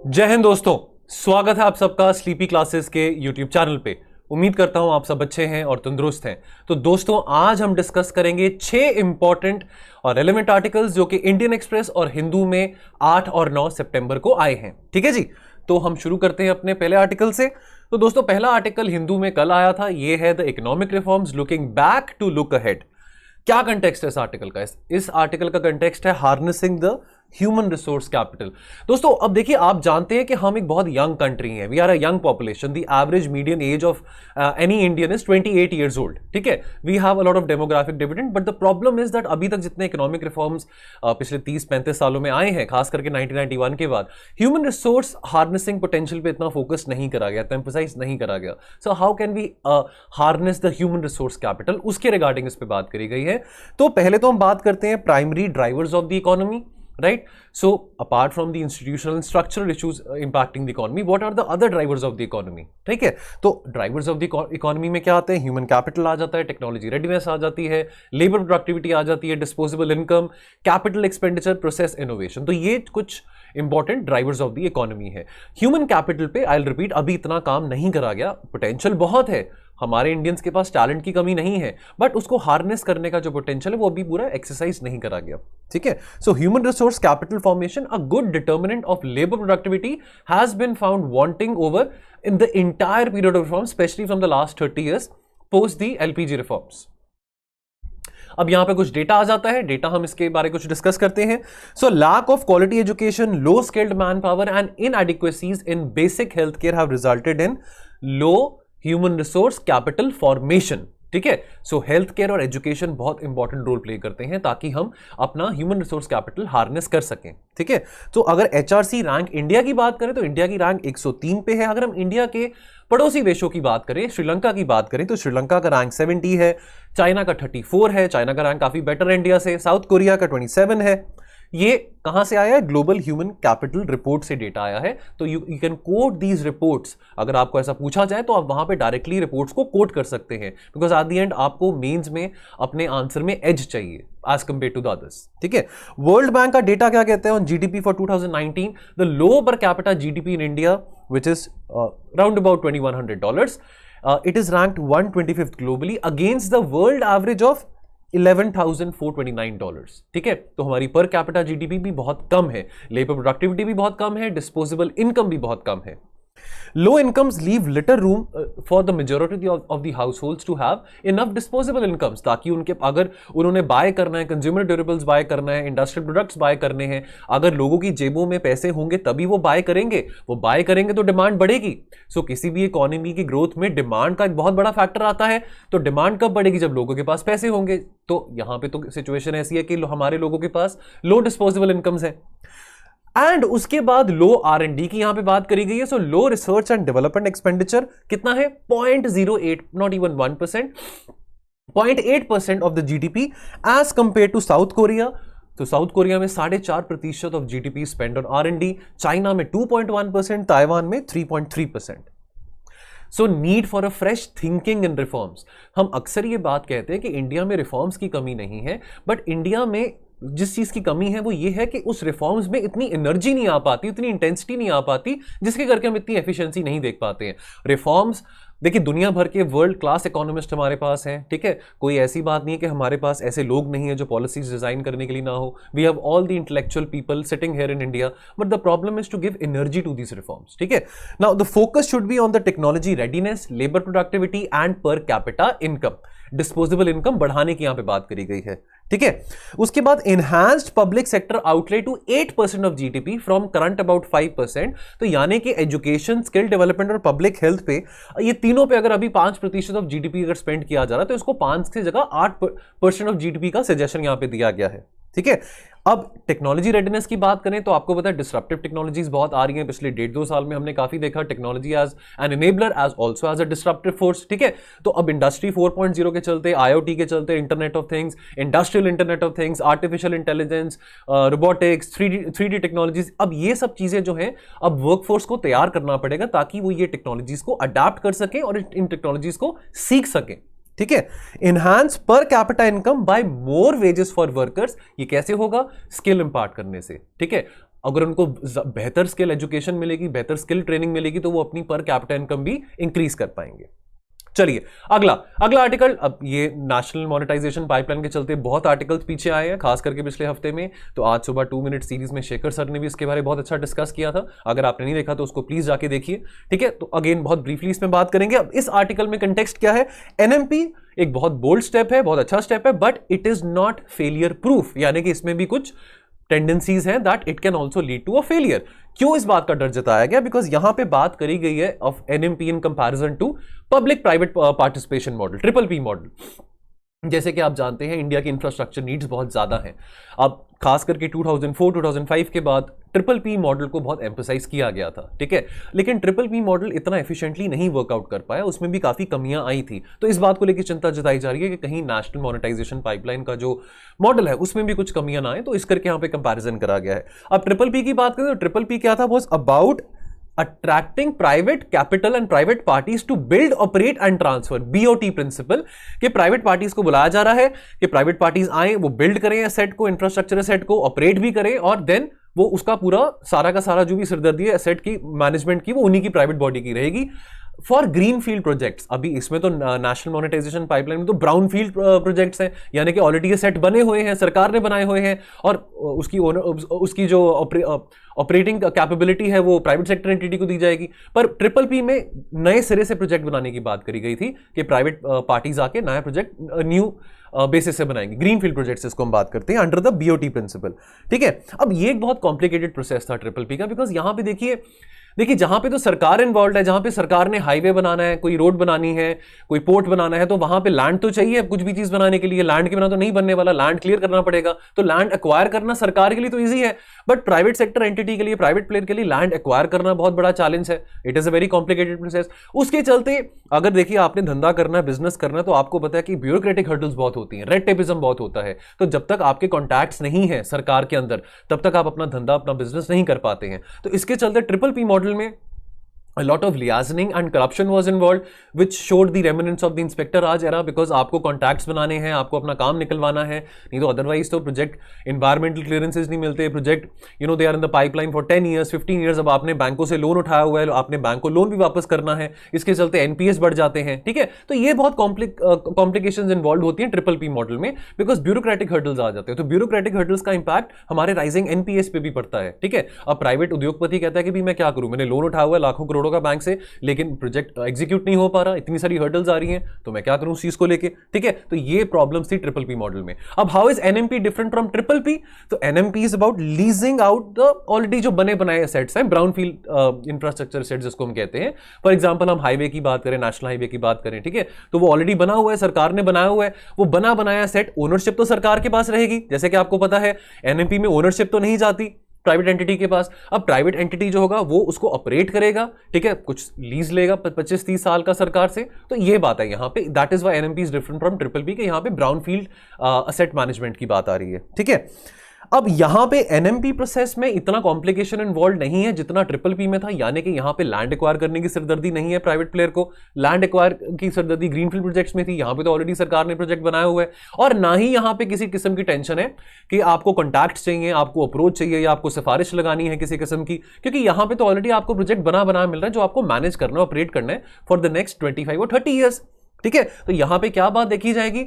जय हिंद दोस्तों, स्वागत है आप सबका स्लीपी क्लासेस के यूट्यूब चैनल पे। उम्मीद करता हूं आप सब अच्छे हैं और तंदुरुस्त हैं। तो दोस्तों, आज हम डिस्कस करेंगे 6 इंपॉर्टेंट और रेलेवेंट आर्टिकल्स जो कि इंडियन एक्सप्रेस और हिंदू में 8 और 9 सितंबर को आए हैं। ठीक है जी, तो हम शुरू करते हैं अपने पहले आर्टिकल से। तो दोस्तों, पहला आर्टिकल हिंदू में कल आया था, यह है the economic reforms looking back to look ahead. क्या कंटेक्स्ट है इस आर्टिकल का? इस आर्टिकल का कंटेक्स्ट है harnessing the human resource capital. दोस्तों, अब देखिए, आप जानते हैं कि हम एक बहुत यंग कंट्री हैं। We are a young population. The average median age of any Indian is 28 years old. ठीक है, we have a lot of demographic dividend, but the problem is that अभी तक जितने इकोनॉमिक रिफॉर्म्स पिछले 30-35 सालों में आए हैं, खास करके 1991 के बाद, ह्यूमन रिसोर्स हार्नेसिंग पोटेंशियल पे इतना फोकस नहीं करा गया, एम्फसाइज नहीं करा गया। So how can we harness the human resource capital, उसके रिगार्डिंग इस पे बात करी गई है। तो पहले तो हम बात करते हैं primary drivers of the economy, right? So apart from the institutional and structural issues impacting the economy, what are the other drivers of the economy? ठीक है, तो ड्राइवर्स ऑफ द इकोनॉमी में क्या आते हैं? ह्यूमन कैपिटल आ जाता है, technology readiness आ जाती है, लेबर प्रोडक्टिविटी आ जाती है, disposable income, capital expenditure, process innovation. तो ये कुछ important drivers of the economy है। ह्यूमन कैपिटल पे आई विल रिपीट, अभी इतना काम नहीं करा गया। पोटेंशियल बहुत है, हमारे इंडियंस के पास टैलेंट की कमी नहीं है, बट उसको हार्नेस करने का जो पोटेंशियल है वो अभी पूरा एक्सरसाइज नहीं करा गया। ठीक है, so human resource capital formation, a good determinant of labour productivity, has been found wanting over in the entire period of reform, specially from the last 30 years post the LPG reforms. अब यहां पे कुछ data आ जाता है, data हम इसके बारे में कुछ डिस्कस करते हैं। So lack of quality education, low skilled man power and inadequacies in basic health care have resulted in low human resource capital formation. ठीक है, सो हेल्थ केयर और एजुकेशन बहुत इंपॉर्टेंट रोल प्ले करते हैं ताकि हम अपना ह्यूमन रिसोर्स कैपिटल हार्नेस कर सकें। ठीक है, तो अगर एचआरसी रैंक इंडिया की बात करें तो इंडिया की रैंक 103 पे है। अगर हम इंडिया के पड़ोसी देशों की बात करें, श्रीलंका की बात करें, तो श्रीलंका का रैंक 70 है, चाइना का 34 है, चाइना का रैंक काफी बेटर है इंडिया से, साउथ कोरिया का 27 है। ये कहां से आया है? ग्लोबल ह्यूमन कैपिटल रिपोर्ट से डेटा आया है। तो you can coat these reports. अगर आपको ऐसा पूछा जाए तो आप वहां पे डायरेक्टली रिपोर्ट्स को कोट कर सकते हैं, बिकॉज एट द एंड आपको मेंस में अपने आंसर में एज चाहिए as compare to the others. ठीक है, वर्ल्ड बैंक का डेटा क्या कहते हैं on GDP for 2019? The low per capita GDP in India which is round about $2100, it is ranked 125th globally against the world average of $11,429। ठीक है, तो हमारी पर कैपिटा जीडीपी भी बहुत कम है, लेबर प्रोडक्टिविटी भी बहुत कम है, डिस्पोजेबल इनकम भी बहुत कम है। Low incomes leave little room for the majority of the households to have enough disposable incomes, ताकि उनके अगर उन्होंने बाय करना है, कंज्यूमर ड्यूरेबल्स बाय करना है, इंडस्ट्रियल प्रोडक्ट्स बाय करने हैं, अगर लोगों की जेबों में पैसे होंगे तभी वो बाय करेंगे। वो बाय करेंगे तो डिमांड बढ़ेगी। सो किसी भी इकोनॉमी की ग्रोथ में डिमांड का एक बहुत बड़ा फैक्टर आता है। तो डिमांड कब बढ़ेगी? जब लोगों के पास पैसे होंगे। तो यहां पे तो सिचुएशन ऐसी है कि हमारे लोगों के पास लो डिस्पोजेबल इनकम्स है। एंड उसके बाद लो R&D की यहां पे बात करी गई है। So low research and development expenditure कितना है? 0.08, not even 1%, 0.8% of the GDP as compare to South Korea. तो साउथ कोरिया में 4.5% of GDP spend on R&D, China में 2.1%, ताइवान में 3.3%। So need for a fresh thinking in reforms. हम अक्सर ये बात कहते हैं कि इंडिया में रिफॉर्म्स की कमी नहीं है, बट इंडिया में जिस चीज की कमी है वो ये है कि उस रिफॉर्म्स में इतनी एनर्जी नहीं आ पाती, इतनी इंटेंसिटी नहीं आ पाती, जिसके करके हम इतनी एफिशिएंसी नहीं देख पाते हैं। रिफॉर्म्स देखिए, दुनिया भर के वर्ल्ड क्लास इकोनॉमिस्ट हमारे पास हैं। ठीक है, कोई ऐसी बात नहीं है कि हमारे पास ऐसे लोग नहीं है जो पॉलिसीज डिजाइन करने के लिए ना हो। We have all the intellectual people sitting here in India, but the problem is to give energy to these reforms. ठीक है, now the focus should be on the technology readiness, labour productivity and per capita income, disposable income बढ़ाने की यहां पे बात करी गई है। ठीक है, उसके बाद enhanced public sector outlay to 8% of GDP from current about 5%। तो यानी कि एजुकेशन, स्किल डेवलपमेंट और पब्लिक हेल्थ पे, ये तीनों पे अगर अभी 5% ऑफ जीडीपी अगर स्पेंड किया जा रहा है तो इसको 5 की जगह 8% ऑफ जीडीपी का सजेशन यहां पे दिया गया है। ठीक है, अब टेक्नोलॉजी रेडीनेस की बात करें तो आपको पता है डिसरप्टिव टेक्नोलॉजीज बहुत आ रही हैं। पिछले 1.5-2 साल में हमने काफी देखा technology as an enabler, as also as a disruptive force. ठीक है, तो अब इंडस्ट्री 4.0 के चलते, IoT के चलते, internet of things, industrial internet of things, artificial intelligence, robotics, 3D technologies, अब ये सब चीजें जो हैं अब वर्कफोर्स को तैयार करना पड़ेगा ताकि वो ये टेक्नोलॉजीज को अडाप्ट कर सकें और इन टेक्नोलॉजीज को सीख सकें। ठीक है, इनहांस पर capita income by more wages for workers, ये कैसे होगा? स्किल इंपार्ट करने से। ठीक है, अगर उनको बेहतर स्किल एजुकेशन मिलेगी, बेहतर स्किल ट्रेनिंग मिलेगी, तो वो अपनी पर कैपिटा इनकम भी इंक्रीज कर पाएंगे। चलिए अगला आर्टिकल। अब ये नेशनल मोनेटाइजेशन पाइपलाइन के चलते बहुत आर्टिकल्स पीछे आए हैं, खास करके पिछले हफ्ते में। तो आज सुबह 2 मिनट सीरीज में शेखर सर ने भी इसके बारे में बहुत अच्छा डिस्कस किया था। अगर आपने नहीं देखा तो उसको प्लीज जाके देखिए, ठीक है। तो अगेन बहुत ब्रीफली इसमें बात करेंगे। अब इस आर्टिकल में कंटेक्स्ट क्या है? एनएमपी एक बहुत बोल्ड स्टेप है, बहुत अच्छा स्टेप है, but it is not failure proof, यानी कि इसमें भी कुछ टेंडेंसीज हैं that it can also lead to a failure. क्यों इस बात का डर जताया गया? बिकॉज यहां पे बात करी गई है of NMP in comparison to public private participation model, triple P model. जैसे कि आप जानते हैं इंडिया की इंफ्रास्ट्रक्चर नीड्स बहुत ज्यादा हैं। अब खास करके 2004-2005 के बाद ट्रिपल पी मॉडल को बहुत एम्फसाइज किया गया था, ठीक है। लेकिन ट्रिपल पी मॉडल इतना एफिशिएंटली नहीं वर्कआउट कर पाया, उसमें भी काफी कमियां आई थी। तो इस बात को लेकर चिंता जताई जा रही है कि कहीं नेशनल मोनेटाइजेशन पाइपलाइन का जो मॉडल है उसमें भी कुछ कमियां ना आए, तो इस करके यहां पे कंपैरिजन करा गया है। अब ट्रिपल पी की बात करें तो ट्रिपल पी क्या था? Was about attracting private capital and private parties to build, operate and transfer, BOT principle. कि प्राइवेट पार्टीज को बुलाया जा रहा है कि प्राइवेट पार्टीज आए, वो बिल्ड करें एसेट को, इंफ्रास्ट्रक्चर एसेट को ऑपरेट भी करें, और देन वो उसका पूरा सारा का सारा जो भी सिरदर्दी है एसेट की मैनेजमेंट की, वो उन्हीं की प्राइवेट बॉडी की रहेगी फॉर ग्रीन फील्ड प्रोजेक्ट्स। अभी इसमें तो नेशनल मोनेटाइजेशन पाइपलाइन में तो ब्राउन फील्ड प्रोजेक्ट्स हैं, यानी कि ऑलरेडी ये सेट बने हुए हैं, सरकार ने बनाए हुए हैं, और उसकी जो ऑपरेटिंग कैपेबिलिटी है वो प्राइवेट सेक्टर एंटिटी को दी जाएगी। पर ट्रिपल पी में नए सिरे से प्रोजेक्ट बनाने की बात करी गई थी कि प्राइवेट पार्टीज आके नया प्रोजेक्ट न्यू बेसिस से बनाएंगे, ग्रीन फील्ड प्रोजेक्ट्स इसको हम बात करते हैं अंडर द बीओटी प्रिंसिपल, ठीक है। अब ये एक बहुत कॉम्प्लिकेटेड प्रोसेस था ट्रिपल पी का, बिकॉज यहां पे देखिए जहां पे तो सरकार इन्वॉल्व है, जहां पे सरकार ने हाईवे बनाना है, कोई रोड बनानी है, कोई पोर्ट बनाना है, तो वहां पे लैंड तो चाहिए कुछ भी चीज बनाने के लिए। लैंड के बिना तो नहीं बनने वाला, लैंड क्लियर करना पड़ेगा। तो लैंड एक्वायर करना सरकार के लिए तो ईजी है, बट प्राइवेट सेक्टर एंटिटी के लिए, प्राइवेट प्लेयर के लिए लैंड एक्वायर करना बहुत बड़ा चैलेंज है। It is a very complicated process. उसके चलते अगर देखिए आपने धंधा करना है, बिजनेस करना है, तो आपको पता है कि ब्यूरोक्रेटिक हर्डल्स बहुत होती हैं, रेड टेपिज्म बहुत होता है। तो जब तक आपके कॉन्टैक्ट्स नहीं है सरकार के अंदर, तब तक आप अपना धंधा, अपना बिजनेस नहीं कर पाते हैं। तो इसके चलते ट्रिपल पी मॉडल में a lot of liaising and corruption was involved, which showed the remnants of the inspector Raj era, because आपको कॉन्टैक्ट्स बनाने हैं, आपको अपना काम निकलवाना है, नहीं तो अदरवाइज तो प्रोजेक्ट इन्वायरमेंटल क्लियरेंसेज नहीं मिलते, project they are in the pipeline for 10 years 15 years। अब आपने बैंकों से लोन उठाया हुआ है, आपने बैंक को लोन भी वापस करना है, इसके चलते एनपीएस बढ़ जाते हैं, ठीक है। तो ये बहुत कॉम्प्लिकेशंस इन्वॉल्व होती हैं ट्रिपल पी मॉडल में, बिकॉज ब्यूरोक्रेटिक हर्डल्स आ जाते हैं। तो ब्यूरोक्रेटिक हर्डल्स का इंपैक्ट हमारे राइजिंग एनपीएस पे भी पड़ता है, ठीक है। अब प्राइवेट उद्योगपति कहता है कि भी मैं क्या करूं, मैंने लोन उठाया हुआ है लाखों करोड़ों का बैंक से, लेकिन प्रोजेक्ट एग्जीक्यूट नहीं हो पा रहा, इतनी सारी हर्डल्स आ रही हैं, तो मैं क्या करूं उस चीज को लेके, ठीक है। तो ये प्रॉब्लम्स थी ट्रिपल पी मॉडल में। अब how is NMP different from triple P? तो NMP is about leasing out the already जो बने बनाए एसेट्स हैं, ब्राउन फील्ड इंफ्रास्ट्रक्चर एसेट्स जिसको हम कहते हैं। फॉर एग्जांपल हम हाईवे की बात करें, नेशनल हाईवे की बात करें, ठीक है, तो वो ऑलरेडी बना हुआ है, सरकार ने बनाया हुआ है, वो बना बनाया सेट, ओनरशिप तो सरकार के पास रहेगी। जैसे कि आपको पता है एनएमपी में ओनरशिप तो नहीं जाती प्राइवेट एंटिटी के पास। अब प्राइवेट एंटिटी जो होगा वो उसको ऑपरेट करेगा, ठीक है, कुछ लीज लेगा 25-30 साल का सरकार से। तो ये बात है यहाँ पे, that is why NMP is different from triple P के यहाँ पे ब्राउन फील्ड असेट मैनेजमेंट की बात आ रही है, ठीक है। अब यहां पे एनएमपी प्रोसेस में इतना कॉम्प्लिकेशन इन्वॉल्व नहीं है जितना ट्रिपल पी में था, यानी कि यहां पे लैंड एक्वायर करने की सिरदर्दी नहीं है प्राइवेट प्लेयर को, लैंड एक्वायर की सिरदर्दी ग्रीनफील्ड प्रोजेक्ट्स में थी। यहां पे तो ऑलरेडी सरकार ने प्रोजेक्ट बनाया हुआ है, और ना ही यहां पे किसी किस्म की टेंशन है कि आपको कॉन्टैक्ट चाहिए, आपको अप्रोच चाहिए, या आपको सिफारिश लगानी है किसी किस्म की, क्योंकि यहां पे तो ऑलरेडी आपको प्रोजेक्ट बना मिल रहा है जो आपको मैनेज करना है, ऑपरेट करना है फॉर द नेक्स्ट 25 और 30 ईयर्स, ठीक है। तो यहां पे क्या बात देखी जाएगी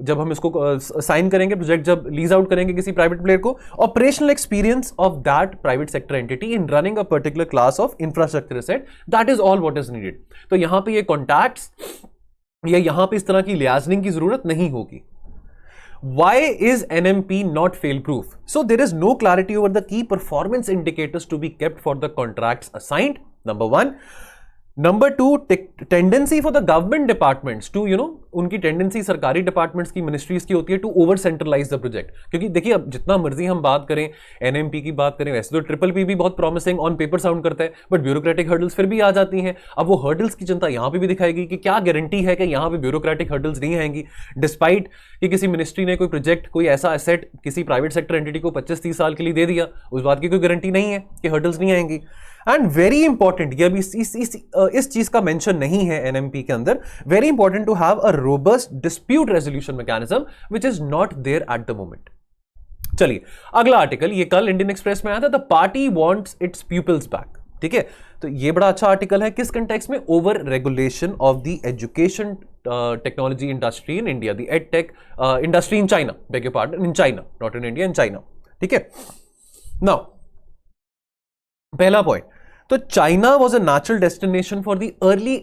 जब हम इसको साइन करेंगे, प्रोजेक्ट जब लीज आउट करेंगे किसी प्राइवेट प्लेयर को, operational experience of that private sector entity in running a particular class of infrastructure asset, that is all what is needed. तो यहां पे ये कॉन्टैक्ट्स या यहां पे इस तरह की लियाजनिंग की जरूरत नहीं होगी। Why is NMP not fail proof? So there is no clarity over the key performance indicators to be kept for the contracts assigned, number one. Number 2, tendency for the government departments to उनकी tendency सरकारी departments की, ministries की होती है to over centralise the project. क्योंकि देखिए अब जितना मर्जी हम बात करें, एनएमपी की बात करें, वैसे तो ट्रिपल पी भी बहुत प्रॉमिसिंग ऑन पेपर साउंड करता है, बट ब्यूरोक्रेटिक हर्डल्स फिर भी आ जाती हैं। अब वो हर्डल्स की चिंता यहां पे भी दिखाएगी कि क्या गारंटी है कि यहां पे ब्यूरोक्रेटिक हर्डल्स नहीं आएंगी, डिस्पाइट कि किसी मिनिस्ट्री ने कोई प्रोजेक्ट, कोई ऐसा एसेट किसी प्राइवेट सेक्टर एंटिटी को 25-30 साल के लिए दे दिया, उस बात की कोई गारंटी नहीं है कि हर्डल्स नहीं आएंगी। एंड वेरी इंपॉर्टेंट, ये अभी इस चीज का मेंशन नहीं है एनएमपी के अंदर, very important to have a robust dispute resolution mechanism which is not there at the moment. चलिए अगला आर्टिकल, ये कल इंडियन एक्सप्रेस में आया था, the party wants its peoples back. ठीक है, तो ये बड़ा अच्छा आर्टिकल है, किस कंटेक्स्ट में, over regulation of the education technology industry in India, the ed tech industry in China, bag your pardon, in China, not in India, in China. ठीक है, नाउ पहला पॉइंट, तो China was a natural destination for the early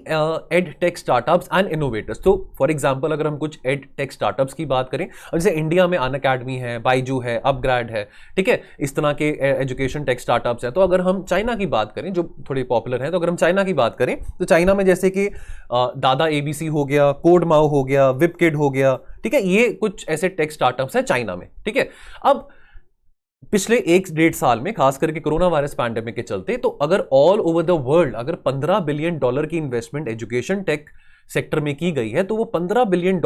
ed tech startups and innovators. तो for example अगर हम कुछ ed tech startups की बात करें, जैसे इंडिया में अनअकैडमी है, बाइजू है, अपग्रेड है, ठीक है, इस तरह के एजुकेशन टेक स्टार्टअप्स हैं। तो अगर हम चाइना की बात करें, जो थोड़े पॉपुलर हैं, तो अगर हम चाइना की बात करें तो चाइना में जैसे कि दादा एबीसी हो गया, कोड माओ हो गया, विपकिड हो गया, ठीक है, ये कुछ ऐसे टेक स्टार्टअप्स हैं चाइना में। ठीक है, अब पिछले 1-1.5 साल में, खास करके कोरोना वायरस पैंडेमिक के चलते, तो अगर ऑल ओवर द वर्ल्ड अगर $15 बिलियन की इन्वेस्टमेंट एजुकेशन टेक सेक्टर में की गई है, तो वो $15 बिलियन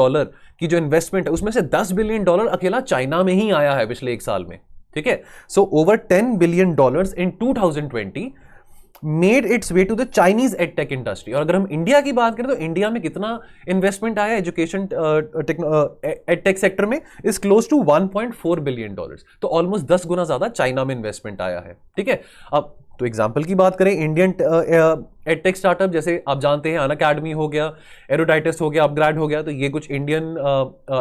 की जो इन्वेस्टमेंट है उसमें से $10 बिलियन अकेला चाइना में ही आया है पिछले 1 साल में। ठीक है, so over $10 billion in 2020 made its way to the Chinese edtech industry. और अगर हम इंडिया की बात करें तो इंडिया में कितना इन्वेस्टमेंट आया एजुकेशन एडटेक सेक्टर में, इज क्लोज टू $1.4 बिलियन। तो ऑलमोस्ट 10 गुना ज्यादा चाइना में इन्वेस्टमेंट आया है। ठीक है, अब तो एग्जांपल की बात करें, इंडियन एडटेक स्टार्टअप जैसे आप जानते हैं अनअकैडमी हो गया, एरोडाइटस हो गया, अपग्रेड हो गया, तो ये कुछ इंडियन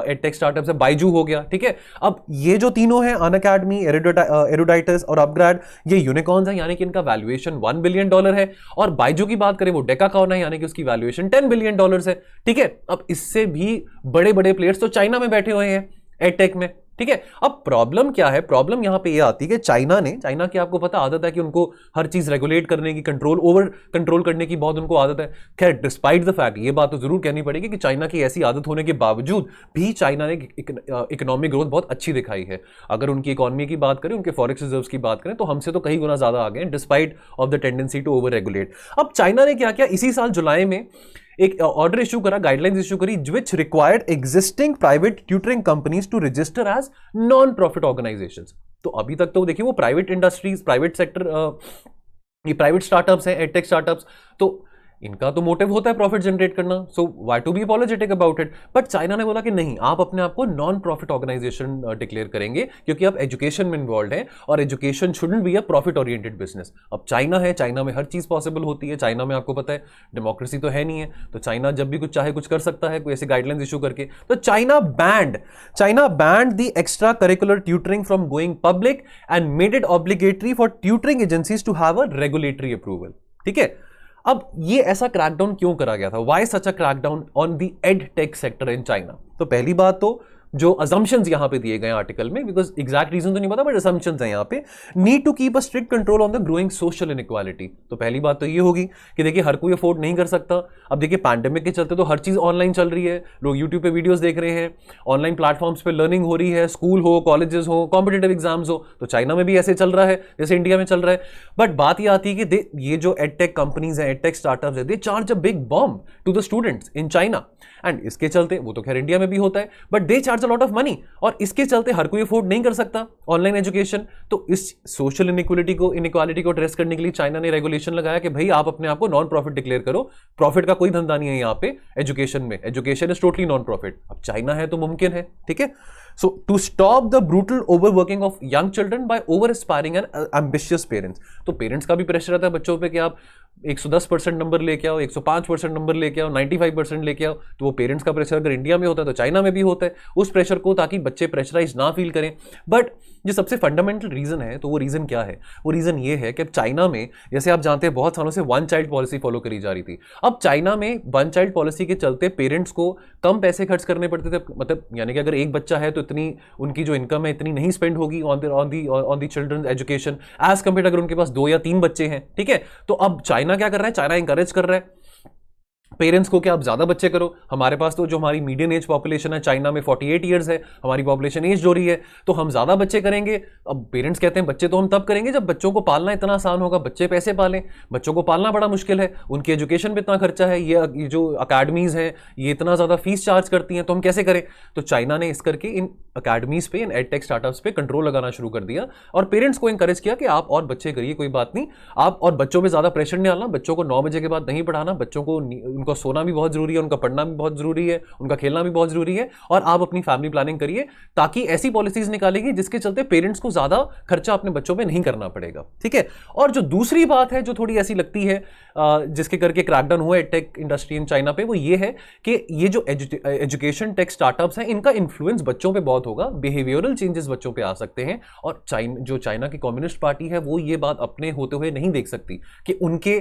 एडटेक स्टार्टअप्स है, बाइजू हो गया। ठीक है, अब ये जो तीनों हैं, अनअकैडमी, एरोडाइटस और अपग्रेड, ये यूनिकॉर्न्स हैं, यानी कि इनका वैल्यूएशन $1 बिलियन है। और बाइजू की बात करें वो डेकाकॉर्न है, यानी कि उसकी वैल्यूएशन $10 बिलियन है। ठीक है, अब इससे भी बड़े बड़े प्लेयर्स तो चाइना में बैठे हुए हैं एडटेक में। ठीक है, अब प्रॉब्लम क्या है, प्रॉब्लम यहां पे ये आती है कि चाइना की आपको पता आदत है कि उनको हर चीज रेगुलेट करने की, ओवर कंट्रोल करने की बहुत उनको आदत है। खैर, डिस्पाइट द फैक्ट, ये बात तो जरूर कहनी पड़ेगी कि चाइना की ऐसी आदत होने के बावजूद भी चाइना ने इकोनॉमिक ग्रोथ बहुत अच्छी दिखाई है। अगर उनकी इकोनॉमी की बात करें, उनके फॉरेक्स रिजर्व्स की बात करें, तो हमसे तो कई गुना ज्यादा आगे हैं, despite of the tendency to over regulate. अब चाइना ने क्या किया, इसी साल जुलाई में एक ऑर्डर इशू करा, गाइडलाइंस इशू करी, which required existing private tutoring companies to register as non profit organisations. तो अभी तक तो देखिए वो प्राइवेट इंडस्ट्रीज, प्राइवेट सेक्टर, ये प्राइवेट स्टार्टअप्स हैं, एडटेक स्टार्टअप्स, तो इनका तो मोटिव होता है प्रॉफिट जनरेट करना, so why to be apologetic about it. But China ने बोला कि नहीं, आप अपने आप को नॉन प्रॉफिट ऑर्गेनाइजेशन डिक्लेयर करेंगे, क्योंकि आप एजुकेशन में इन्वॉल्व हैं और education shouldn't be a profit oriented business. अब चाइना है, चाइना में हर चीज पॉसिबल होती है, चाइना में आपको पता है डेमोक्रेसी तो है नहीं है, तो चाइना जब भी कुछ चाहे कुछ कर सकता है, कोई ऐसे गाइडलाइंस इशू करके। तो China banned the extra curricular tutoring from going public and made it obligatory for tutoring agencies to have a regulatory approval. ठीक है, अब ये ऐसा क्रैकडाउन क्यों करा गया था, why such a crackdown on the ed tech sector in China. तो पहली बात तो जो असम्पशंस यहां पे दिए गए आर्टिकल में, बिकॉज एग्जैक्ट रीजन तो नहीं पता, बट असम्पशंस हैं यहां पे, need to keep a strict control on the growing social inequality. तो पहली बात तो ये होगी कि देखिए हर कोई अफोर्ड नहीं कर सकता। अब देखिए पैंडेमिक के चलते तो हर चीज ऑनलाइन चल रही है, लोग यूट्यूब पे वीडियोस देख रहे हैं, ऑनलाइन प्लेटफॉर्म्स पे लर्निंग हो रही है, स्कूल हो, कॉलेजेस हो, कॉम्पिटेटिव एग्जाम्स हो, तो चाइना में भी ऐसे चल रहा है जैसे इंडिया में चल रहा है। बट बात ये आती है कि ये जो एडटेक कंपनीज हैं, एडटेक स्टार्टअप्स है, they charge a big bomb to the students in China, and इसके चलते, वो तो खैर इंडिया में भी होता है, but they charge a lot of money, और इसके चलते हर कोई अफोर्ड नहीं कर सकता ऑनलाइन एजुकेशन। तो इस सोशल इनइक्वालिटी को एड्रेस करने के लिए चाइना ने रेगुलेशन लगाया कि भाई आप अपने आप को नॉन प्रॉफिट डिक्लेयर करो, प्रॉफिट का कोई धंधा नहीं है यहाँ पे एजुकेशन में, education is totally non profit. अब चाइना है तो मुमकिन है। ठीक है, so to stop the brutal overworking of young children by over aspiring and ambitious parents. तो पेरेंट्स का भी प्रेशर रहता है बच्चों पे कि आप 110% नंबर लेके आओ, 105% नंबर लेके आओ, 95% लेके आओ। तो वो पेरेंट्स का प्रेशर अगर इंडिया में होता है तो चाइना में भी होता है, उस प्रेशर को, ताकि बच्चे प्रेशराइज ना फील करें। बट जो सबसे फंडामेंटल रीजन है, तो वो रीजन क्या है, वो रीजन ये है कि चाइना में, जैसे आप जानते हैं, बहुत सालों से वन चाइल्ड पॉलिसी फॉलो करी जा रही थी। अब चाइना में वन चाइल्ड पॉलिसी के चलते पेरेंट्स को कम पैसे खर्च करने पड़ते थे, मतलब यानी कि अगर एक बच्चा है तो इतनी उनकी जो इनकम है इतनी नहीं स्पेंड होगी on the children education, as compare अगर उनके पास 2 या 3 बच्चे हैं। ठीक है, तो अब चाइना क्या कर रहा है, चाइना इंकरेज कर रहा है पेरेंट्स को कि आप ज्यादा बच्चे करो। हमारे पास तो जो हमारी मीडियन एज पॉपुलेशन है चाइना में 48 ईयर्स है, हमारी पॉपुलेशन एज जो रही है, तो हम ज्यादा बच्चे करेंगे। अब पेरेंट्स कहते हैं बच्चे तो हम तब करेंगे जब बच्चों को पालना इतना आसान होगा, बच्चे पैसे पालें, बच्चों को पालना बड़ा मुश्किल है, उनकी एजुकेशन पे इतना खर्चा है, ये जो अकेडमीज हैं ये इतना ज्यादा फीस चार्ज करती हैं, तो हम कैसे करें। तो चाइना ने इस करके इन अकेडमीज पे, इन एडटेक स्टार्टअप्स पे कंट्रोल लगाना शुरू कर दिया और पेरेंट्स को इंकरेज किया कि आप और बच्चे करिए, कोई बात नहीं, आप और बच्चों पे ज्यादा प्रेशर नहीं डालना, बच्चों को 9 बजे के बाद नहीं पढ़ाना, बच्चों को उनका सोना भी बहुत जरूरी है, उनका पढ़ना भी बहुत जरूरी है, उनका खेलना भी बहुत जरूरी है, और आप अपनी फैमिली प्लानिंग करिए ताकि ऐसी पॉलिसीज निकालेंगे जिसके चलते पेरेंट्स को ज्यादा खर्चा अपने बच्चों पे नहीं करना पड़ेगा, ठीक है। और जो दूसरी बात है जो थोड़ी ऐसी लगती है जिसके करके क्रैकडाउन हुआ है टेक इंडस्ट्री इन चाइना पे, वो ये है कि ये जो एजुकेशन टेक स्टार्टअप्स हैं इनका इन्फ्लुएंस बच्चों पे बहुत होगा, बिहेवियरल चेंजेस बच्चों पे आ सकते हैं। और जो चाइना की कम्युनिस्ट पार्टी है वो ये बात अपने होते हुए नहीं देख सकती कि उनके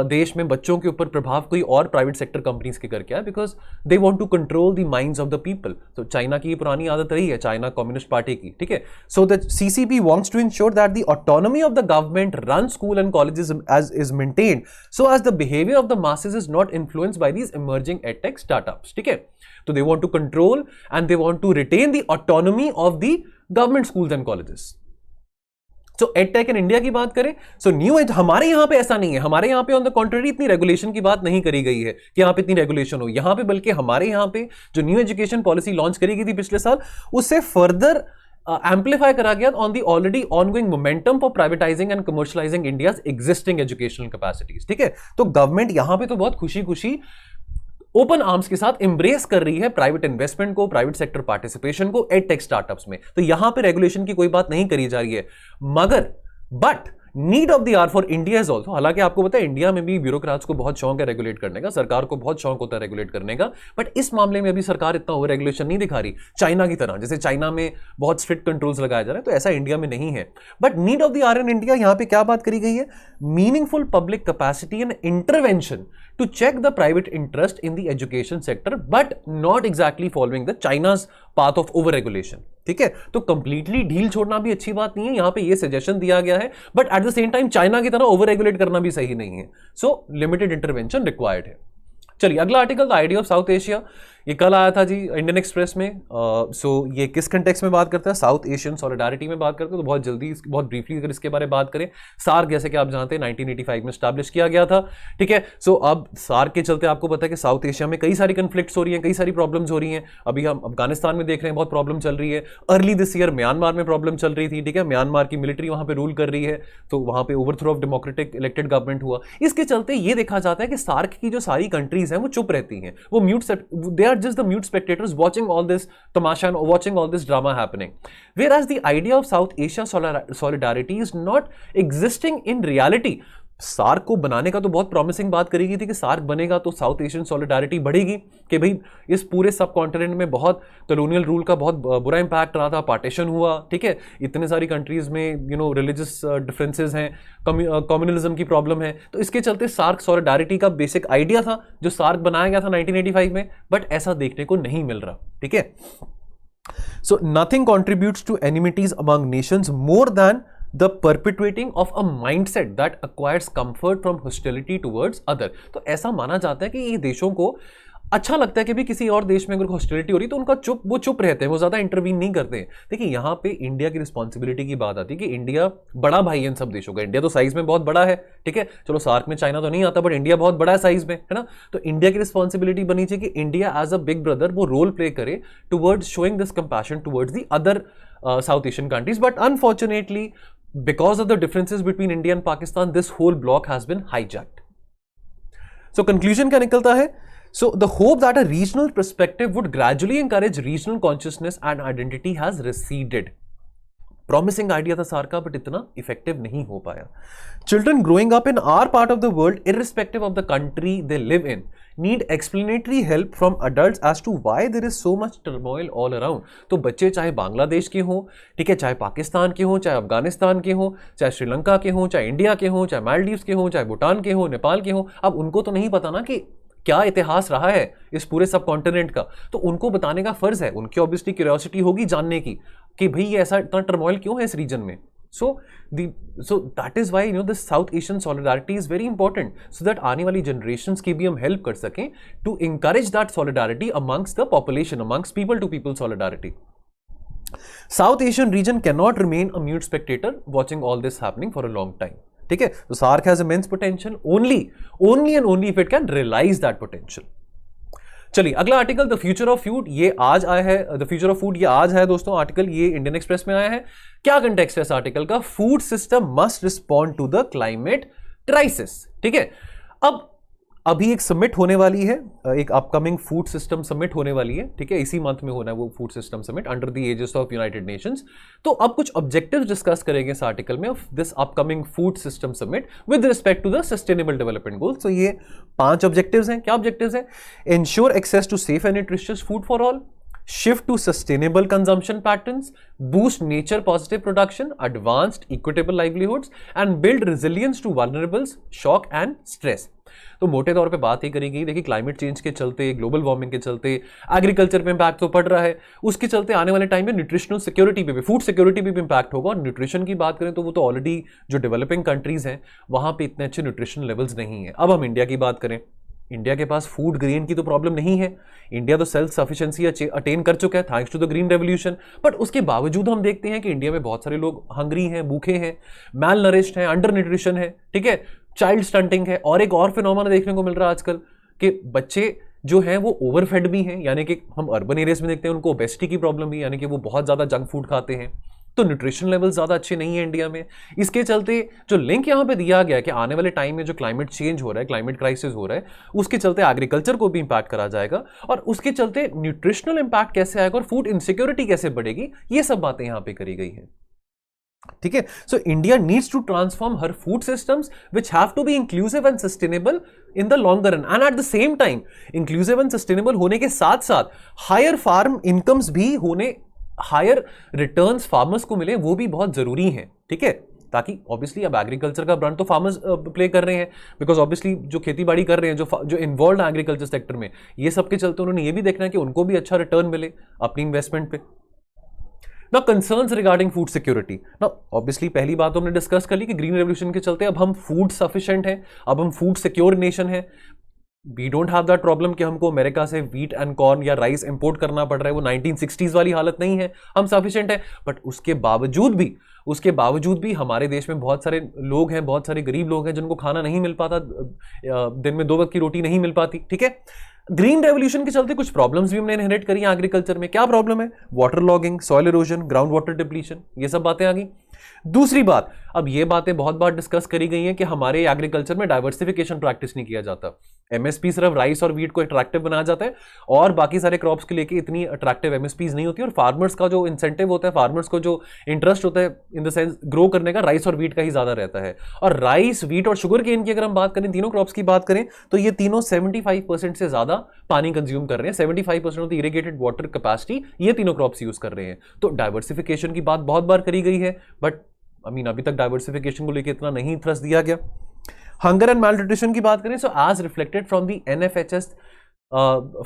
देश में बच्चों के ऊपर प्रभाव कोई और प्राइवेट सेक्टर कंपनीज के करके है, because they want to control the minds of the people. तो चाइना की ये पुरानी आदत रही है, चाइना कम्युनिस्ट पार्टी की, ठीक है। So the CCP wants to ensure that the autonomy of the government run school and colleges as is maintained so as the behaviour of the masses is not influenced by these emerging edtech startups, ठीक है। तो they want to control and they want to retain the autonomy of the government schools and colleges. So edtech in India की बात करें, so new age हमारे यहां पे ऐसा नहीं है, हमारे यहां पे ऑन द कॉन्ट्ररी इतनी रेगुलेशन की बात नहीं करी गई है कि यहां पे इतनी रेगुलेशन हो यहां पे, बल्कि हमारे यहां पे जो न्यू एजुकेशन पॉलिसी लॉन्च करी गई थी पिछले साल, उससे फर्दर एम्पलीफाई करा गया on the already ongoing momentum for privatising and commercialising India's existing educational capacities, ठीक है। तो गवर्नमेंट यहां पे तो बहुत खुशी खुशी ओपन आर्म्स के साथ एम्ब्रेस कर रही है प्राइवेट इन्वेस्टमेंट को, प्राइवेट सेक्टर पार्टिसिपेशन को एडटेक स्टार्टअप्स में। तो यहां पे रेगुलेशन की कोई बात नहीं करी जा रही है, मगर but need of the hour for India is also. हालांकि आपको पता है इंडिया में भी ब्यूरोक्रेट्स को बहुत शौक है रेगुलेट करने का, सरकार को बहुत शौक होता है रेगुलेट करने का, बट इस मामले में अभी सरकार इतना ओवर रेगुलेशन नहीं दिखा रही चाइना की तरह। जैसे चाइना में बहुत स्ट्रिक्ट कंट्रोल्स लगाए जा रहे हैं, तो ऐसा इंडिया में नहीं है। But need of the hour in India, यहां पे क्या बात करी गई है, meaningful public capacity and intervention to check the private interest in the education sector, but not exactly following the China's path of over regulation, ठीक है। तो कंप्लीटली ढील छोड़ना भी अच्छी बात नहीं है, यहां पे ये सजेशन दिया गया है, but at the same time China की तरह ओवर रेगुलेट करना भी सही नहीं है। सो लिमिटेड इंटरवेंशन रिक्वायर्ड है। चलिए अगला article, the idea of south Asia, ये कल आया था जी इंडियन एक्सप्रेस में। सो ये किस कंटेक्स्ट में बात करता है, साउथ एशियन सॉलिडारिटी में बात करते हैं। तो बहुत जल्दी बहुत ब्रीफली अगर इसके बारे में बात करें, सार्क जैसे कि आप जानते हैं 1985 में स्टैब्लिश किया गया था, ठीक है। सो अब सार्क के चलते आपको पता है कि साउथ एशिया में कई सारी कन्फ्लिक्ट्स हो रही हैं, कई सारी प्रॉब्लम्स हो रही हैं। अभी हम अफगानिस्तान में देख रहे हैं बहुत प्रॉब्लम चल रही है, अर्ली दिस ईयर म्यांमार में प्रॉब्लम चल रही थी, ठीक है। म्यांमार की मिलिट्री वहां पे रूल कर रही है, तो वहां पे overthrow of democratic elected government हुआ। इसके चलते ये देखा जाता है कि सार्क की जो सारी कंट्रीज हैं वो चुप रहती हैं, वो mute, they are just the mute spectators watching all this tamasha and watching all this drama happening, whereas the idea of South Asia solidarity is not existing in reality. SAARC को बनाने का तो बहुत प्रॉमिसिंग बात करी गई थी कि सार्क बनेगा तो साउथ एशियन सॉलिडारिटी बढ़ेगी, कि भाई इस पूरे सब कॉन्टिनेंट में बहुत कॉलोनियल रूल का बहुत बुरा इंपैक्ट रहा था, पार्टीशन हुआ, ठीक है। इतने सारी कंट्रीज में रिलीजियस डिफरेंसेस हैं, कम्युनलिज्म की प्रॉब्लम है, तो इसके चलते सार्क सॉलिडारिटी का बेसिक आइडिया था जो सार्क बनाया गया था 1985 में, बट ऐसा देखने को नहीं मिल रहा, ठीक है। So nothing contributes to enmities among nations more than the perpetuating of a mindset that acquires comfort from hostility towards other। तो ऐसा माना जाता है कि ये देशों को अच्छा लगता है कि भी किसी और देश में अगर हॉस्टिलिटी हो रही तो उनका वो चुप रहते हैं, वो ज्यादा इंटरवीन नहीं करते हैं। देखिए यहाँ पे इंडिया की रिस्पॉन्सिबिलिटी की बात आती है कि इंडिया बड़ा भाई है इन सब देशों का, इंडिया तो साइज में बहुत बड़ा है, ठीक है। चलो सार्क में चाइना तो नहीं आता, बट इंडिया बहुत बड़ा है साइज में, है ना। तो इंडिया की रिस्पॉन्सिबिलिटी बनी चाहिए कि India as a big brother वो रोल प्ले करे towards showing this compassion towards the other South Asian countries. But unfortunately because of the differences between India and Pakistan, this whole block has been hijacked. So conclusion क्या निकलता है? So the hope that a regional perspective would gradually encourage regional consciousness and identity has receded. Promising idea था SAARC का, but इतना effective नहीं हो पाया। Children growing up in our part of the world, irrespective of the country they live in, need explanatory help from adults as to why there is so much turmoil all around। तो बच्चे चाहे बांग्लादेश के हों, ठीक है, चाहे पाकिस्तान के हों, चाहे अफगानिस्तान के हों, चाहे श्रीलंका के हों, चाहे इंडिया के हों, चाहे मालदीव्स के हों, चाहे भूटान के हों, नेपाल के हों, अब उनको तो नहीं पता ना कि क्या इतिहास रहा है इस पूरे सब कॉन्टिनेंट का, तो उनको बताने का फर्ज है, उनकी ऑब्वियसली क्यूरियोसिटी होगी जानने की कि भाई ये ऐसा इतना टर्मोइल क्यों है इस रीजन में। So that is why this South Asian solidarity is very important, so that आने वाली generations की भी हम help कर सकें to encourage that solidarity amongst the population, amongst people to people solidarity. South Asian region cannot remain a mute spectator watching all this happening for a long time. ठीक है, तो SAARC has immense potential only and only if it can realize that potential. चलिए अगला article, the future of food, ये आज आया है, the future of food ये आज है दोस्तों आर्टिकल, ये इंडियन एक्सप्रेस में आया है। क्या कंटेक्स्ट है इस आर्टिकल का? Food system must respond to the climate crisis, ठीक है। अब अभी एक सबमिट होने वाली है, एक अपकमिंग फूड सिस्टम सबमिट होने वाली है, ठीक है, इसी मंथ में होना है वो food system submit under the aegis of United Nations. तो अब कुछ ऑब्जेक्टिव्स डिस्कस करेंगे इस आर्टिकल में of this upcoming food system submit with respect to the sustainable development goals. तो ये 5 ऑब्जेक्टिव्स हैं। क्या ऑब्जेक्टिव्स हैं? Ensure access to safe and nutritious food for all, shift to sustainable consumption patterns, boost nature positive production, advanced equitable livelihoods and build resilience to vulnerables, shock and stress। तो मोटे तौर पे बात ही करी गई। देखिए क्लाइमेट चेंज के चलते, ग्लोबल वार्मिंग के चलते एग्रीकल्चर पे इंपैक्ट तो पड़ रहा है, उसके चलते आने वाले टाइम में न्यूट्रिशनल सिक्योरिटी पे भी, फूड सिक्योरिटी पे भी इंपैक्ट होगा। और न्यूट्रिशन की बात करें तो वो तो ऑलरेडी जो डेवलपिंग कंट्रीज हैं वहां पे इतने अच्छे न्यूट्रिशन लेवल्स नहीं है। अब हम इंडिया की बात करें, इंडिया के पास फूड ग्रेन की तो प्रॉब्लम नहीं है, इंडिया तो सेल्फ सफिशिएंसी अटेन कर चुका है thanks to the green revolution. But उसके बावजूद हम देखते हैं कि इंडिया में बहुत सारे लोग हंग्री हैं, भूखे हैं, मैल नरिश्ड हैं, अंडर न्यूट्रिशन है, ठीक है, चाइल्ड स्टंटिंग है। और एक और फिनोमेना देखने को मिल रहा है आजकल कि बच्चे जो हैं वो ओवरफेड भी हैं, यानी कि हम अर्बन एरियाज में देखते हैं उनको ओबेसिटी की प्रॉब्लम भी, यानी कि वो बहुत ज्यादा जंक फूड खाते हैं। तो न्यूट्रिशन लेवल ज्यादा अच्छे नहीं है इंडिया में। इसके चलते जो लिंक यहां पे दिया गया कि आने वाले टाइम में जो क्लाइमेट चेंज हो रहा है, क्लाइमेट क्राइसिस हो रहा है, उसके चलते एग्रीकल्चर को भी इंपैक्ट करा जाएगा और उसके चलते न्यूट्रिशनल इंपैक्ट कैसे आएगा और फूड इनसिक्योरिटी कैसे बढ़ेगी, ये सब बातें यहां पे करी गई हैं। ठीक है, so India needs to transform हर food systems which have to be inclusive and sustainable in the longer run and at the same time inclusive and sustainable होने के साथ साथ हायर फार्म इनकम्स भी होने, हायर रिटर्न्स फार्मर्स को मिले, वो भी बहुत जरूरी है। ठीक है, ताकि ऑब्वियसली अब एग्रीकल्चर का ब्रांड तो फार्मर्स प्ले कर रहे हैं, बिकॉज ऑब्वियसली जो खेती बाड़ी कर रहे हैं, जो इन्वॉल्व है एग्रीकल्चर सेक्टर में, ये सब के चलते उन्होंने ये भी देखना है कि उनको भी अच्छा रिटर्न मिले अपनी इन्वेस्टमेंट पे। Now concerns regarding food security. Now obviously पहली बात तो हमने डिस्कस कर ली कि ग्रीन रेवोल्यूशन के चलते अब हम फूड सफिशिएंट हैं, अब हम फूड सिक्योर नेशन है। We don't have that problem कि हमको अमेरिका से व्हीट एंड कॉर्न या राइस इंपोर्ट करना पड़ रहा है, वो 1960s वाली हालत नहीं है, हम सफिशिएंट है। बट उसके बावजूद भी हमारे देश में बहुत सारे लोग हैं, बहुत सारे गरीब लोग हैं जिनको खाना नहीं मिल पाता, दिन में 2 वक्त की रोटी नहीं मिल पाती। ठीक है, ग्रीन रेवोल्यूशन के चलते कुछ प्रॉब्लम्स भी हमने इनहेरिट करी हैं एग्रीकल्चर में। क्या प्रॉब्लम है? Water logging, soil erosion, ground water depletion, ये सब बातें आ गई। दूसरी बात, अब ये बातें बहुत बार डिस्कस करी गई हैं कि हमारे एग्रीकल्चर में डाइवर्सिफिकेशन प्रैक्टिस नहीं किया जाता। एमएसपी सिर्फ राइस और व्हीट को अट्रैक्टिव बनाया जाता है और बाकी सारे क्रॉप्स के लेके इतनी अट्रैक्टिव एमएसपीज नहीं होती, और फार्मर्स का जो इंसेंटिव होता है, फार्मर्स को जो इंटरेस्ट होता है इन द सेंस ग्रो करने का, राइस और व्हीट का ही ज्यादा रहता है। और राइस, व्हीट और शुगर केन की अगर हम बात करें, तीनों क्रॉप्स की बात करें, तो ये तीनों 75% से ज्यादा पानी कंज्यूम कर रहे हैं। 75% of the irrigated water capacity ये तीनों क्रॉप्स यूज कर रहे हैं। तो डाइवर्सिफिकेशन की बात बहुत बार करी गई है, बट अभी तक डाइवर्सिफिकेशन को लेकर इतना नहीं थ्रस्ट दिया गया। हंगर एंड मैलन्यूट्रिशन की बात करें, so as reflected from the NFHS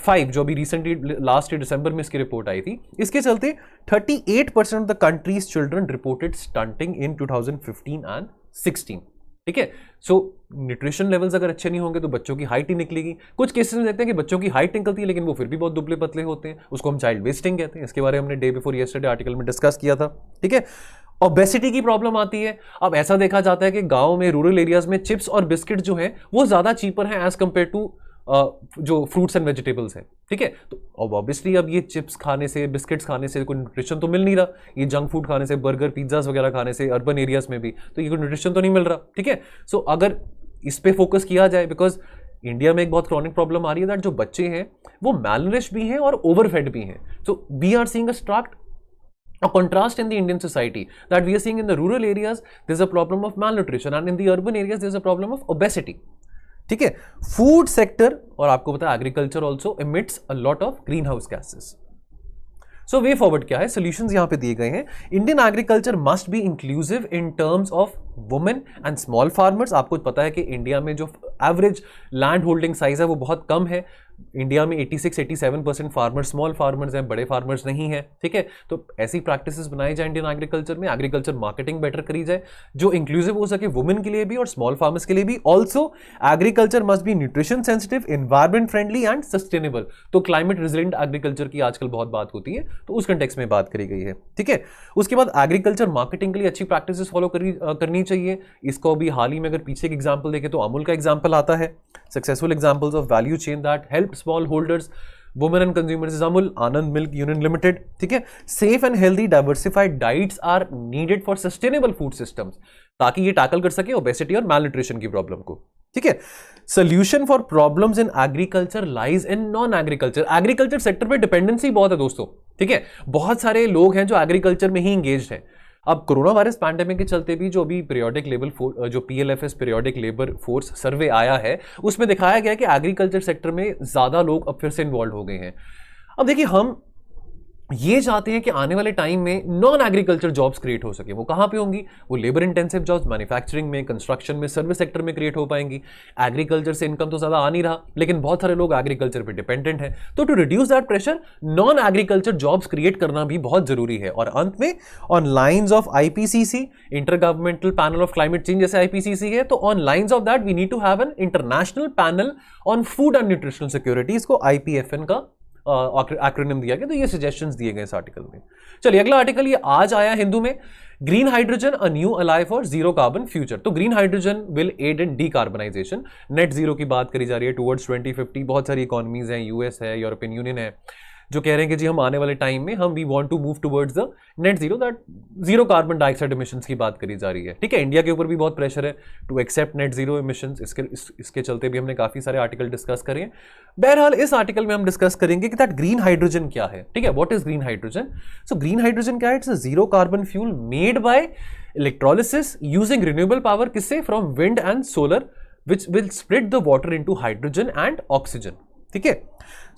5 जो अभी रिसेंटली लास्ट दिसंबर में इसकी रिपोर्ट आई थी, इसके चलते 38% of the countries children reported stunting in 2015 and 16। ठीक है, सो न्यूट्रिशन लेवल्स अगर अच्छे नहीं होंगे तो बच्चों की हाइट ही निकलेगी। कुछ केसेस में देखते हैं कि बच्चों की हाइट निकलती है लेकिन वो फिर भी बहुत दुबले पतले होते हैं, उसको हम चाइल्ड वेस्टिंग कहते हैं। इसके बारे में हमने डे बिफोर यस्टरडे आर्टिकल में डिस्कस किया था। ठीक है, ओबेसिटी की प्रॉब्लम आती है। अब ऐसा देखा जाता है कि गांव में, रूरल एरियाज में चिप्स और बिस्किट जो हैं वो ज्यादा चीपर हैं एज कंपेयर टू जो फ्रूट्स एंड वेजिटेबल्स हैं। ठीक है, तो अब ऑब्वियसली अब ये चिप्स खाने से, बिस्किट्स खाने से कोई न्यूट्रिशन तो मिल नहीं रहा, ये जंक फूड खाने से, बर्गर पिज्जाज वगैरह खाने से अर्बन एरियाज में भी, तो ये कोई न्यूट्रिशन तो नहीं मिल रहा। ठीक है, सो अगर इस पे फोकस किया जाए, बिकॉज इंडिया में एक बहुत क्रॉनिक प्रॉब्लम आ रही है दैट जो बच्चे हैं वो मैलनरिश्ड भी हैं और ओवरफेड भी हैं। So we are seeing a contrast in the Indian society that we are seeing in the rural areas there's a problem of malnutrition and in the urban areas there's a problem of obesity. ठीक है, food sector और आपको पता है agriculture also emits a lot of greenhouse gases. So way forward क्या है, solutions यहां पे दिए गए हैं। Indian agriculture must be inclusive in terms of women and small farmers. आपको पता है कि इंडिया में जो एवरेज लैंड होल्डिंग साइज है वो बहुत कम है। इंडिया में 86-87% फार्मर्स स्मॉल फार्मर्स हैं, बड़े फार्मर्स नहीं है। ठीक है, तो ऐसी प्रैक्टिसेस बनाई जाए इंडियन एग्रीकल्चर में, एग्रीकल्चर मार्केटिंग बेटर करी जाए जो इंक्लूसिव हो सके वुमेन के लिए भी और स्मॉल फार्मर्स के लिए भी। Also agriculture must be nutrition sensitive, environment friendly and sustainable. तो क्लाइमेट रेजिलिएंट एग्रीकल्चर की आजकल बहुत बात होती है, तो उस कंटेक्स्ट में बात करी गई है। ठीक है, उसके बाद एग्रीकल्चर मार्केटिंग के लिए अच्छी प्रैक्टिसेस फॉलो करनी चाहिए। इसको भी हाल ही में अगर पीछे एक एग्जांपल देखें तो अमूल का एग्जांपल आता है, successful examples of value chain that help small holders, women and consumers is Amul, Anand milk union limited. ठीक है, safe and healthy diversified diets are needed for sustainable food systems, ताकि ये टैकल कर सके ओबेसिटी और मैलन्यूट्रिशन की प्रॉब्लम को। ठीक है, solution for problems in agriculture lies in non agriculture. Agriculture sector पे डिपेंडेंसी बहुत है दोस्तों, ठीक है, बहुत सारे लोग हैं जो एग्रीकल्चर में ही इंगेज्ड हैं। अब कोरोना वायरस पैंडेमिक के चलते भी जो अभी पीरियोडिक लेबर जो PLFS periodic labour force survey आया है, उसमें दिखाया गया कि एग्रीकल्चर सेक्टर में ज्यादा लोग अब फिर से इन्वॉल्व हो गए हैं। अब देखिए, हम ये चाहते हैं कि आने वाले टाइम में नॉन एग्रीकल्चर जॉब्स क्रिएट हो सके। वो कहां पे होंगी? वो लेबर इंटेंसिव जॉब्स मैन्युफैक्चरिंग में, कंस्ट्रक्शन में, सर्विस सेक्टर में क्रिएट हो पाएंगी। एग्रीकल्चर से इनकम तो ज्यादा आ नहीं रहा, लेकिन बहुत सारे लोग एग्रीकल्चर पे डिपेंडेंट हैं, तो to reduce that pressure non agriculture jobs create करना भी बहुत जरूरी है। और अंत में on lines of IPCC, intergovernmental panel of climate change जैसे IPCC है, तो on lines of that we need to have an international panel on food and nutritional security. इसको IPFN का एक्रोनिम दिया गया। तो ये सजेशंस दिए गए इस आर्टिकल में। चलिए अगला आर्टिकल ये आज आया हिंदू में, green hydrogen a new ally for zero carbon future. तो green hydrogen will aid in decarbonisation. Net zero की बात करी जा रही है टुवर्ड्स 2050। बहुत सारी इकोनॉमीज हैं, US है, यूरोपियन यूनियन है, जो कह रहे हैं कि जी हम आने वाले टाइम में we want to move towards the net zero, that zero carbon dioxide emissions की बात करी जा रही है। ठीक है, इंडिया के ऊपर भी बहुत प्रेशर है to accept net zero emissions. इसके चलते भी हमने काफी सारे आर्टिकल डिस्कस करे हैं। बहरहाल इस आर्टिकल में हम डिस्कस करेंगे कि दैट ग्रीन हाइड्रोजन क्या है। ठीक है, what is green hydrogen? So green hydrogen क्या है? It's a zero carbon fuel made by electrolysis using renewable power. किससे? From wind and solar, which will split the water into hydrogen and oxygen. ठीक है,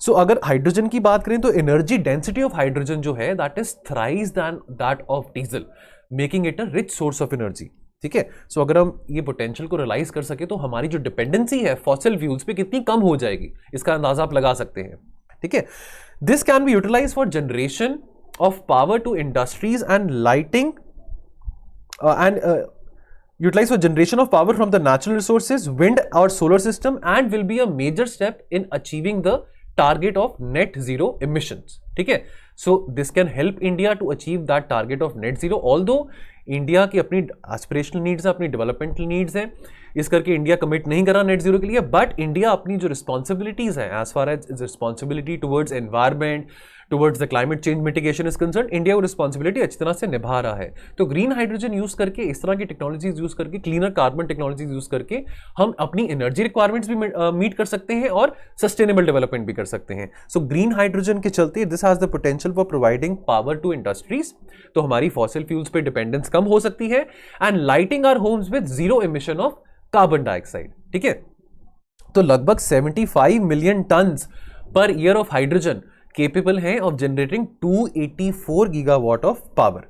सो अगर hydrogen की बात करें तो एनर्जी डेंसिटी ऑफ हाइड्रोजन जो है that is thrice than that of diesel, making it a rich source of energy. ठीक है, सो अगर हम ये पोटेंशियल को रियलाइज कर सके तो हमारी जो डिपेंडेंसी है फॉसिल फ्यूल्स पे कितनी कम हो जाएगी, इसका अंदाजा आप लगा सकते हैं। ठीक है, this can be utilize for generation of power to industries and lighting and utilize for generation of power from the natural resources, wind or solar system, and will be a major step in achieving the target of net zero emissions. ठीक है, so this can help India to achieve that target of net zero. Although India की अपनी aspirational needs है, अपनी developmental needs हैं, इस करके India commit नहीं कर रहा नेट जीरो के लिए, बट इंडिया अपनी जो रिस्पॉन्सिबिलिटीज है as far as responsibility towards environment, towards the climate change mitigation is concern, India वो रिस्पॉन्सिबिलिटी अच्छी तरह से निभा रहा है। तो ग्रीन हाइड्रोजन यूज करके, इस तरह की टेक्नोलॉजीज यूज करके, क्लीनर कार्बन टेक्नोलॉजीज यूज करके हम अपनी एनर्जी रिक्वायरमेंट्स भी मीट कर सकते हैं और सस्टेनेबल डेवलपमेंट भी कर सकते हैं। सो ग्रीन हाइड्रोजन के चलते this has the potential for providing power to industries, तो हमारी फॉसिल फ्यूल्स पे डिपेंडेंस कम हो सकती है, and lighting our homes with zero emission of carbon dioxide. ठीक है, तो लगभग 75 million tons per year of hydrogen capable हैं of generating 284 gigawatt of power.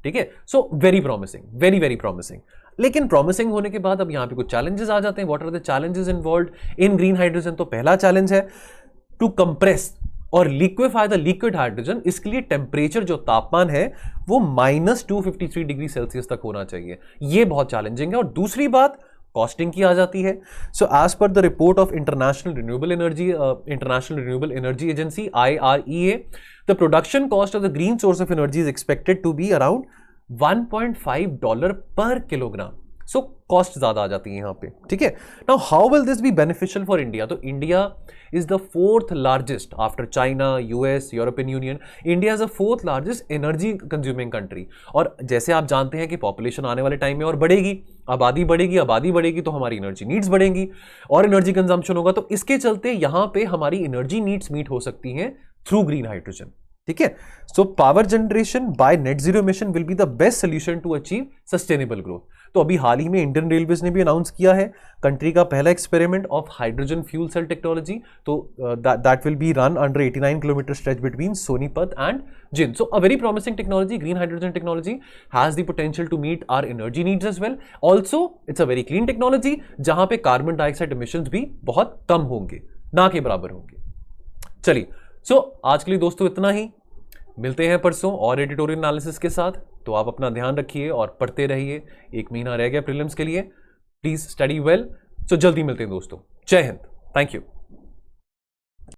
ठीक है, so very promising, very very promising. लेकिन प्रॉमिसिंग होने के बाद अब यहां पे कुछ चैलेंजेस आ जाते हैं। What are the challenges involved in green hydrogen? तो पहला चैलेंज है टू कंप्रेस और लिक्विफाई द लिक्विड हाइड्रोजन। इसके लिए टेम्परेचर, जो तापमान है, वो -253 डिग्री सेल्सियस तक होना चाहिए। ये बहुत चैलेंजिंग है। और दूसरी बात कॉस्टिंग की आ जाती है। So as per the report of international renewable energy agency IREA, the production cost of the green source of energy is expected to be around $1.5 per kilogram. So cost ज्यादा आ जाती है यहां पे। ठीक है, now how will this be beneficial for India? तो India is the 4th largest after China, US, European Union. India is the 4th largest energy consuming country. और जैसे आप जानते हैं कि पॉपुलेशन आने वाले टाइम में और बढ़ेगी, आबादी बढ़ेगी तो हमारी एनर्जी नीड्स बढ़ेंगी और एनर्जी कंजम्पशन होगा। तो इसके चलते यहां पे हमारी एनर्जी नीड्स मीट हो सकती हैं थ्रू ग्रीन हाइड्रोजन। ठीक है, so power generation by net zero emission will be the best solution to achieve sustainable growth. तो अभी हाल ही में इंडियन रेलवेज ने भी अनाउंस किया है कंट्री का पहला experiment of hydrogen fuel cell technology. तो that will be run under 89 kilometre stretch between Sonipat and Jind. So a very promising technology, green hydrogen technology has the potential to meet our energy needs as well. Also it's a very clean technology जहां पे carbon dioxide emissions भी बहुत कम होंगे, ना के बराबर होंगे। चलिए, सो आज के लिए दोस्तों इतना ही। मिलते हैं परसों और एडिटोरियल एनालिसिस के साथ। तो आप अपना ध्यान रखिए और पढ़ते रहिए। 1 महीना रह गया प्रीलिम्स के लिए। Please study well. सो जल्दी मिलते हैं दोस्तों। जय हिंद। Thank you.